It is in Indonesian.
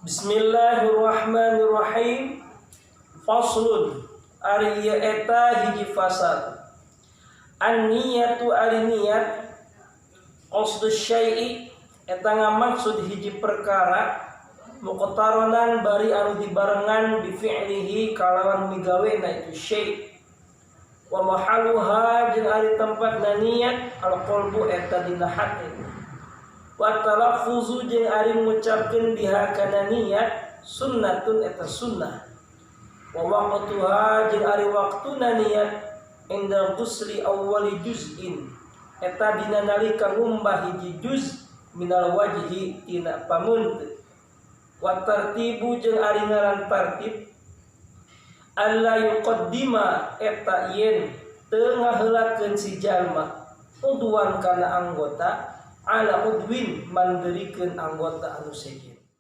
Bismillahirrahmanirrahim. Faslun ari eta hiji fasal. An-niyatu ari niat qasdu syai'i eta ngamaksud hiji perkara muqtaranan bari anu dibarengan bi fi'lihi kalawan migawena itu syai'. Wa mahalluha jeung ari tempatna niat al-qalbu eta dina hati. Wa talaffuzu jeung ari ngucapkeun biha kana niat sunnatun eta sunnah. Wa waqtuha jeung ari waktuna niat inda ghusli awwali juz'in eta dina nalika ngumbah hiji juz minal wajhi tina pamunteu. Wa tartibu jeung ari ngaran tartib alla yuqaddima eta yen teu ngaheulakeun si jalma udwan kana anggota ala udwin mandirikeun anggota anu sejen.